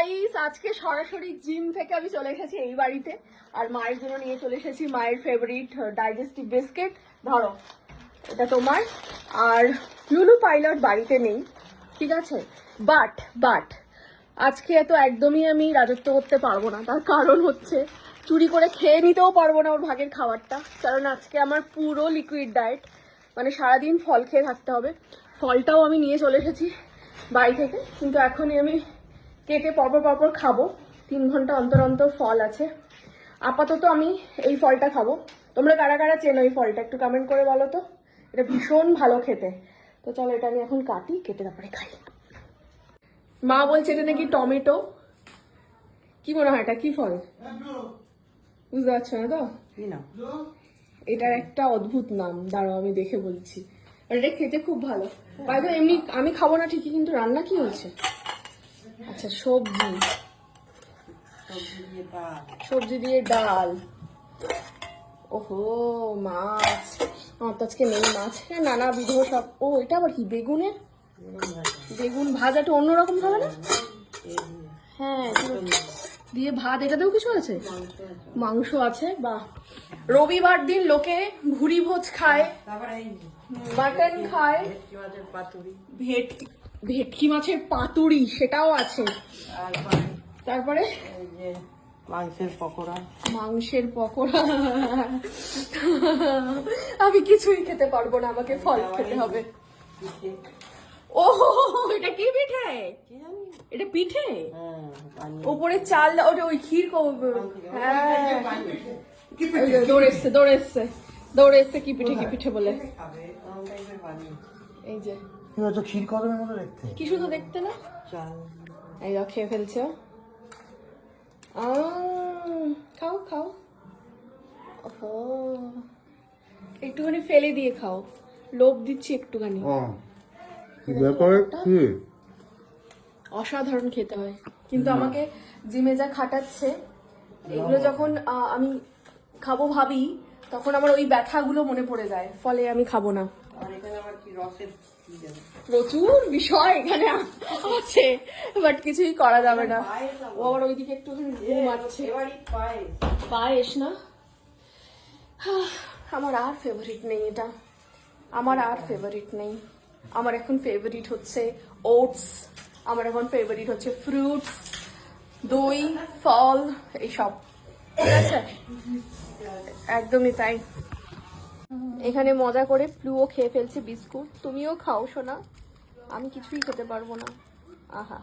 Guys, আজকে সরাসরি gym থেকে আমি চলে এসেছি এই বাড়িতে। আর মায়ের জন্য নিয়ে চলে এসেছি মায়ের ফেভারিট ডাইজেস্টিভ বিস্কিট। ধরো, এটা তোমার। আর লুলু পাইলট বাড়িতে নেই, ঠিক আছে? বাট আজকে তো একদমই আমি রাজত্ব করতে পারবো না। তার কারণ হচ্ছে চুরি করে খেয়ে নিতেও পারবো না ওর ভাগের খাবারটা। কারণ আজকে আমার পুরো লিকুইড ডায়েট, মানে সারাদিন ফল খেয়ে থাকতে হবে। ফলটাও আমি নিয়ে চলে এসেছি বাড়ি থেকে, কিন্তু এখনই আমি কেটে পরপর খাবো। 3 ঘন্টা অন্তর অন্তর ফল আছে। আপাতত আমি এই ফলটা খাবো। তোমরা কারা কারা চেনো এই ফলটা একটু কমেন্ট করে বলো তো। এটা ভীষণ ভালো খেতে। তো চলো, এটা আমি এখন কাটি, কেটে তারপরে খাই। মা বলছে এটা নাকি টমেটো। কি মনে হয় এটা কি ফল? বুঝতে পারছো না তো? এটার একটা অদ্ভুত নাম, দাঁড়াও আমি দেখে বলছি। আর এটা খেতে খুব ভালো। বাইরে এমনি আমি খাবো না ঠিকই, কিন্তু রান্না কি হয়েছে? আচ্ছা, সবজি দিয়ে ডাল। ওহো, মাছ। আমার তো আজকে নেই মাছ। হ্যাঁ, নানাবিধ সব। ও, এটা আবার কি? বেগুন ভাজাটা অন্যরকম হবে না? হ্যাঁ, দিয়ে ভাত। এটাতেও কিছু আছে? মাংস আছে। বাহ, রবিবার দিন লোকে ভুরি ভোজ খায়, মাটন খায়, ভেটকি মাছের পাতুরি সেটাও আছে। তারপরে মাংসের পকোড়া। আমি কিছুই খেতে পারবো না, আমাকে ফল খেতে হবে। ও, এটা কি পিঠে? এটা পিঠে? ওপরে চাল, ওটা ওই ক্ষীর। হ্যাঁ, দৌড়ে এসছে কি পিঠে বলে। এই যে ক্ষীর কদমের মতো দেখতে, কি শুধু দেখতে না। এই খেয়ে ফেলছে। খাও। ওহো, একটুখানি ফেলে দিয়ে খাও। লোভ দিচ্ছি একটুখানি। অসাধারণ খেতে হয়, কিন্তু আমাকে জিমে যা খাটাচ্ছে, এগুলো যখন আমি খাবো ভাবি, তখন আমার ওই ব্যথাগুলো মনে পড়ে যায়, ফলে আমি খাবো না। প্রচুর বিষয় এখানে আছে, বাট কিছুই করা যাবে না। ও আবার ওইদিকে একটুখানি ঘুমাচ্ছে। পায়েস না? আমার আর ফেভারিট নেই এটা। আমার এখন ফেভারিট হচ্ছে ওটস। আমার এখন ফেভারিট হচ্ছে ফ্রুটস, দই, ফল, এইসব। ঠিক আছে, একদমই তাই। এখানে মজা করে ফ্লুও খেয়ে ফেলছে বিস্কুট। তুমিও খাও সোনা, আমি কিছুই খেতে পারবো না। আহা।